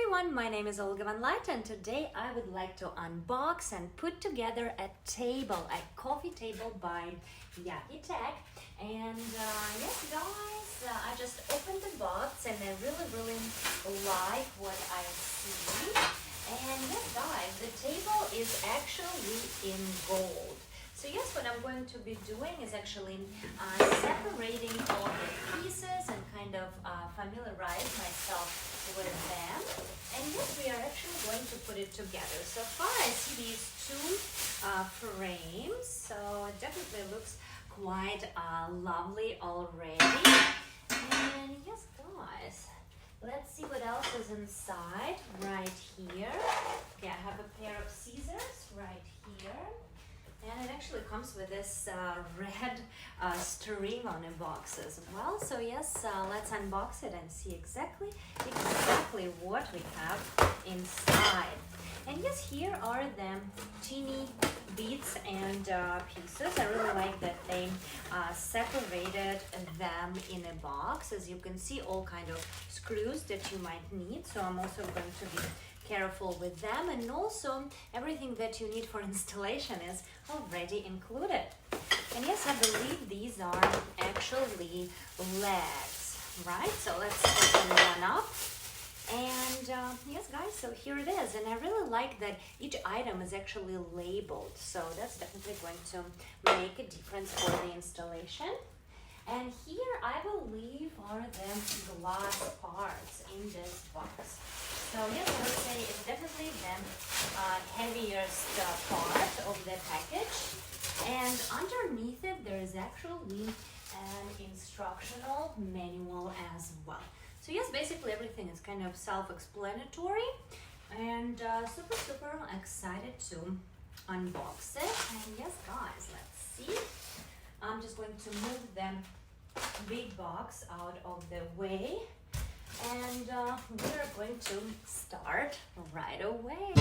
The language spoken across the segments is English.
everyone, my name is Olga Van Light, and today I would like to unbox and put together a table, a coffee table by Yaheetech. And yes guys, I just opened the box and I really like what I see. And yes guys, the table is actually in gold. So yes, what I'm going to be doing is actually separating all the pieces and kind of familiarize myself with them. And yes, we are actually going to put it together. So far I see these two frames, so it definitely looks quite lovely already. And yes guys, let's see what else is inside right here. Okay, I have a pair of scissors right here. And it actually comes with this red string on the box as well. So yes, let's unbox it and see exactly what we have inside. And yes, here are the teeny bits and pieces. I really like that they separated them in a box. As you can see, all kind of screws that you might need. So I'm also going to be careful with them, and also everything that you need for installation is already included. And yes, I believe these are actually legs, right? So let's open one up. And yes guys, so here it is, and I really like that each item is actually labeled, so that's definitely going to make a difference for the installation. And here I believe are the glass parts in this box. So yes, I would say it's definitely the heaviest part of the package. And underneath it there is actually an instructional manual as well. So yes, basically everything is kind of self-explanatory, and super excited to unbox it. And yes guys, let's see. I'm just going to move the big box out of the way, and we're going to start right away.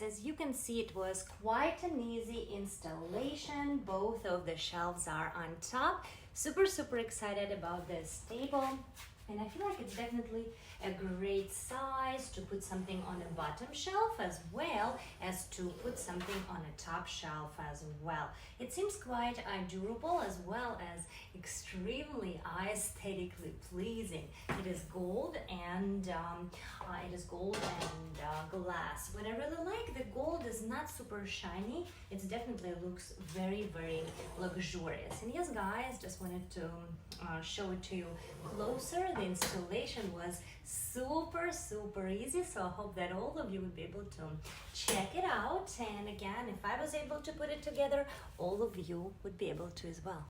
As you can see, it was quite an easy installation. Both of the shelves are on top. Super excited about this table, and I feel like it's definitely a great size to put something on a bottom shelf as well as to put something on a top shelf as well. It seems quite durable as well as extremely aesthetically pleasing. It is gold and glass. What I really like, the gold is not super shiny. It definitely looks very luxurious. And yes guys, just wanted to show it to you closer. The installation was super easy, so I hope that all of you would be able to check it out. And again, if I was able to put it together, all of you would be able to as well.